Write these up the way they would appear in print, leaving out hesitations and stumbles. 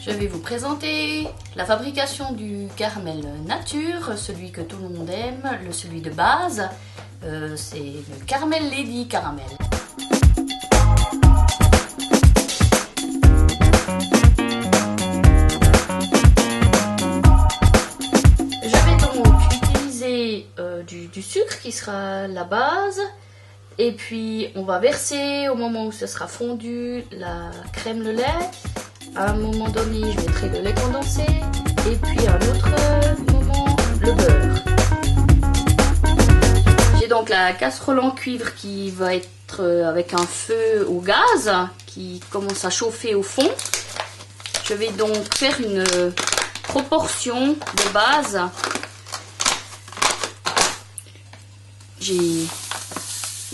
Je vais vous présenter la fabrication du caramel nature, celui que tout le monde aime, celui de base, c'est le caramel Lady Caramel. Je vais donc utiliser du sucre qui sera la base, et puis on va verser au moment où ce sera fondu la crème, le lait. À un moment donné, je mettrai le lait condensé et puis à un autre moment, le beurre. J'ai donc la casserole en cuivre qui va être avec un feu au gaz qui commence à chauffer au fond. Je vais donc faire une proportion de base. J'ai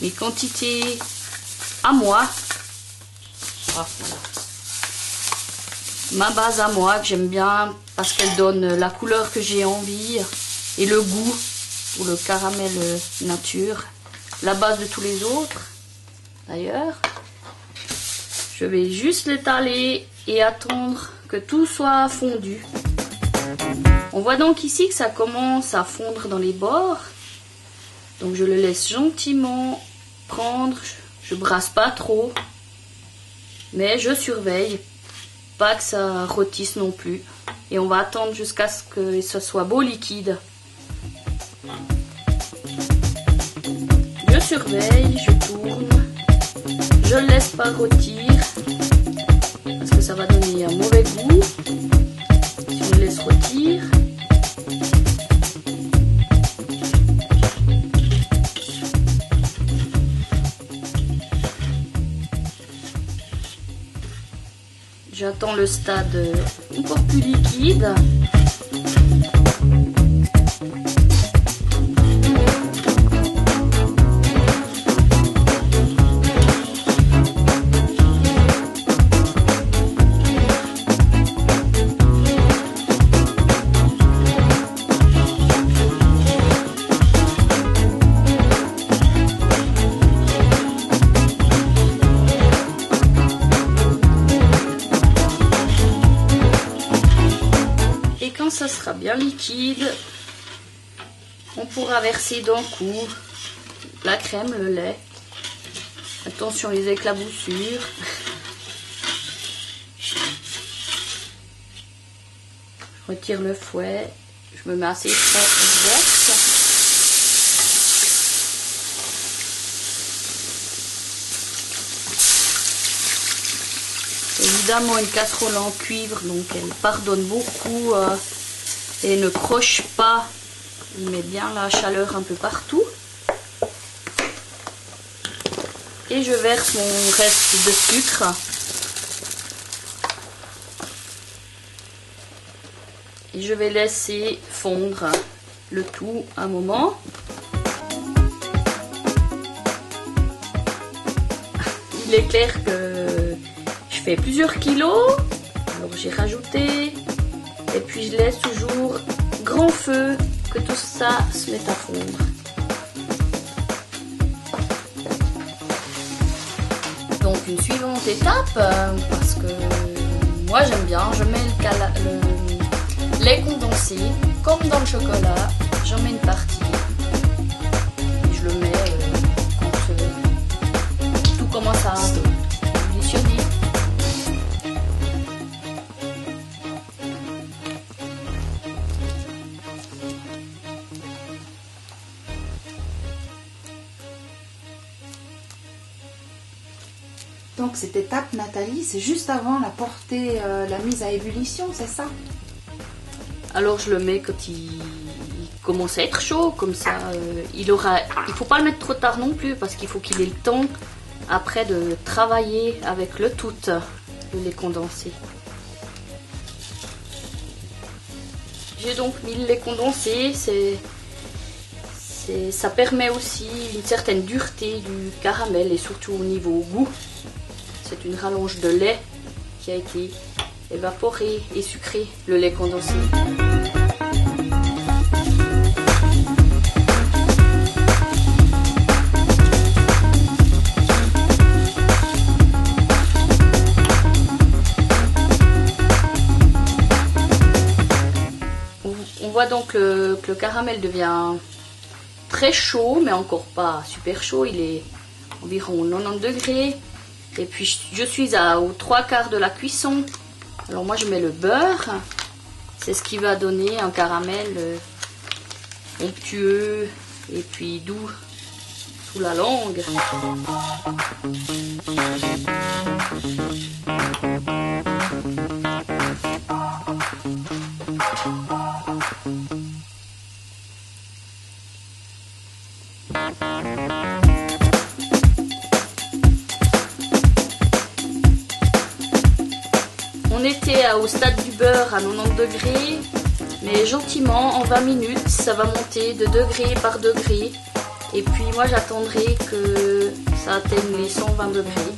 mes quantités à moi. Voilà. Ma base à moi que j'aime bien parce qu'elle donne la couleur que j'ai envie et le goût pour le caramel nature. La base de tous les autres d'ailleurs. Je vais juste l'étaler et attendre que tout soit fondu. On voit donc ici que ça commence à fondre dans les bords. Donc je le laisse gentiment prendre. Je brasse pas trop. Mais je surveille. Pas que ça rôtisse non plus. Et on va attendre jusqu'à ce que ce soit beau liquide. Je surveille, je tourne. Je le laisse pas rôtir. Parce que ça va donner un mauvais goût. Si on le laisse rôtir. J'attends le stade encore plus liquide. Quand ça sera bien liquide, on pourra verser d'un coup la crème, le lait. Attention les éclaboussures. Je retire le fouet. Je me mets assez près et je verse. Évidemment une casserole en cuivre, donc elle pardonne beaucoup et ne croche pas. Il met bien la chaleur un peu partout. Et je verse mon reste de sucre. Et je vais laisser fondre le tout un moment. Il est clair que je fais plusieurs kilos, alors j'ai rajouté, et puis je laisse toujours grand feu que tout ça se mette à fondre. Donc une suivante étape, parce que moi j'aime bien, je mets le lait condensé, comme dans le chocolat, j'en mets une partie, et je le mets quand tout commence à additionner. Donc cette étape, Nathalie, c'est juste avant la mise à ébullition, c'est ça? Alors je le mets quand il commence à être chaud, comme ça il faut pas le mettre trop tard non plus parce qu'il faut qu'il ait le temps après de travailler avec le lait condensé. J'ai donc mis le lait condensé, ça permet aussi une certaine dureté du caramel et surtout au niveau goût. C'est une rallonge de lait qui a été évaporé et sucré, le lait condensé. On voit donc que le caramel devient très chaud, mais encore pas super chaud. Il est environ 90 degrés. Et puis je suis aux 3/4 de la cuisson. Alors moi je mets le beurre. C'est ce qui va donner un caramel onctueux et puis doux sous la langue. On était au stade du beurre à 90 degrés, mais gentiment, en 20 minutes, ça va monter de degré par degré. Et puis moi, j'attendrai que ça atteigne les 120 degrés.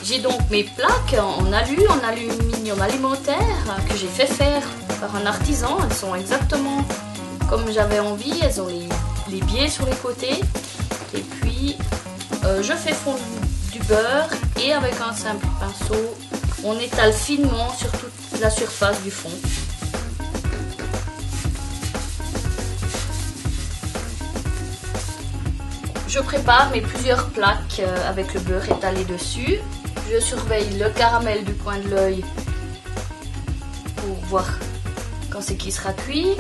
J'ai donc mes plaques en aluminium alimentaire que j'ai fait faire par un artisan. Elles sont exactement comme j'avais envie. Elles ont les biais sur les côtés. Et puis, je fais fondre du beurre et avec un simple pinceau, on étale finement sur toute la surface du fond. Je prépare mes plusieurs plaques avec le beurre étalé dessus. Je surveille le caramel du coin de l'œil pour voir quand c'est qu'il sera cuit.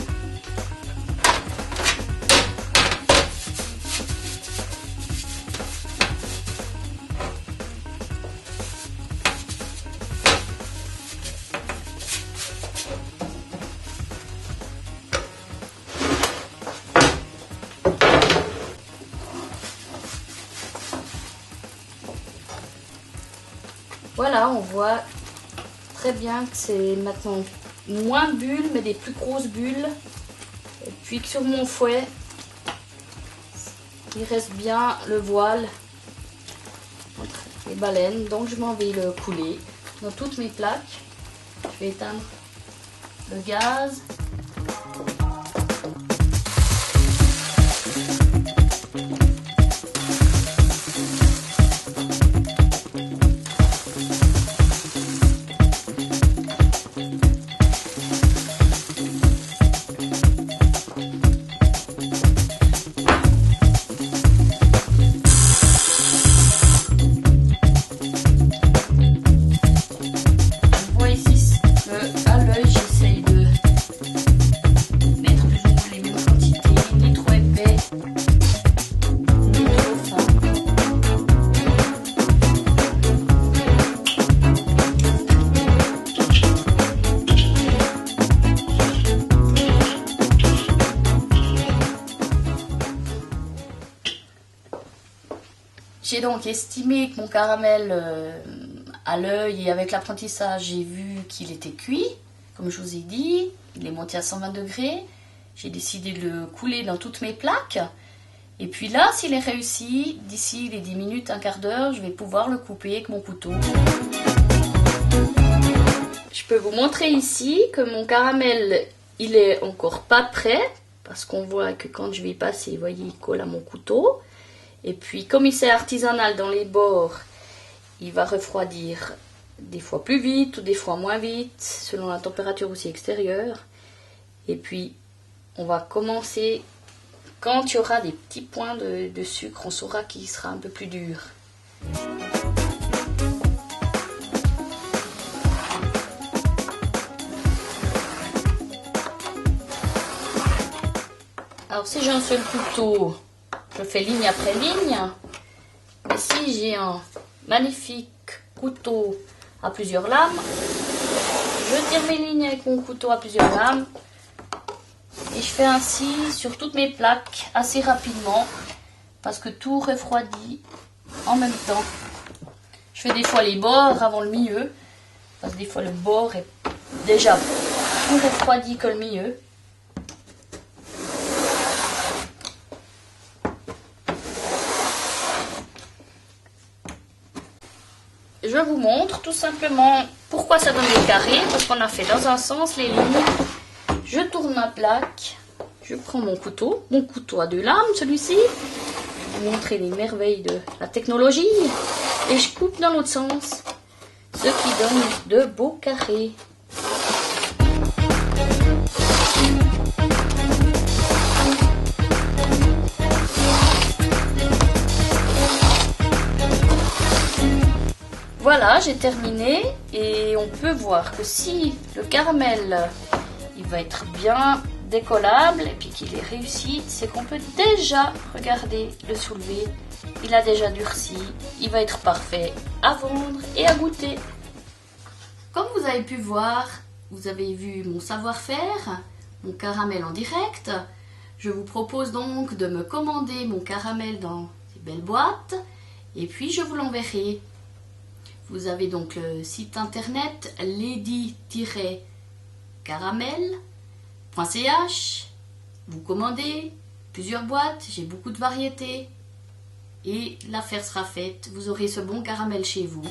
Voilà, on voit très bien que c'est maintenant moins de bulles, mais des plus grosses bulles. Et puis que sur mon fouet, il reste bien le voile entre les baleines. Donc je m'en vais le couler dans toutes mes plaques. Je vais éteindre le gaz. J'ai donc estimé que mon caramel à l'œil et avec l'apprentissage, j'ai vu qu'il était cuit. Comme je vous ai dit, il est monté à 120 degrés. J'ai décidé de le couler dans toutes mes plaques. Et puis là, s'il est réussi, d'ici les 10 minutes, un quart d'heure, je vais pouvoir le couper avec mon couteau. Je peux vous montrer ici que mon caramel, il est encore pas prêt. Parce qu'on voit que quand je vais y passer, vous voyez, il colle à mon couteau. Et puis, comme il c'est artisanal dans les bords, il va refroidir des fois plus vite ou des fois moins vite, selon la température aussi extérieure. Et puis, on va commencer, quand il y aura des petits points de sucre, on saura qu'il sera un peu plus dur. Alors, si j'ai un seul couteau, je fais ligne après ligne. Mais si j'ai un magnifique couteau à plusieurs lames, je tire mes lignes avec mon couteau à plusieurs lames. Et je fais ainsi sur toutes mes plaques assez rapidement parce que tout refroidit en même temps. Je fais des fois les bords avant le milieu parce que des fois le bord est déjà plus refroidi que le milieu. Je vous montre tout simplement pourquoi ça donne des carrés, parce qu'on a fait dans un sens les lignes. Je tourne ma plaque, je prends mon couteau à 2 lames, celui-ci, pour vous montrer les merveilles de la technologie, et je coupe dans l'autre sens, ce qui donne de beaux carrés. voilà, j'ai terminé et on peut voir que si le caramel il va être bien décollable et puis qu'il est réussi, c'est qu'on peut déjà, regardez, le soulever. Il a déjà durci, il va être parfait à vendre et à goûter. Comme vous avez pu voir, vous avez vu mon savoir-faire, mon caramel en direct. Je vous propose donc de me commander mon caramel dans ces belles boîtes et puis je vous l'enverrai. Vous avez donc le site internet lady-caramel.ch. Vous commandez plusieurs boîtes, j'ai beaucoup de variétés. Et l'affaire sera faite, vous aurez ce bon caramel chez vous.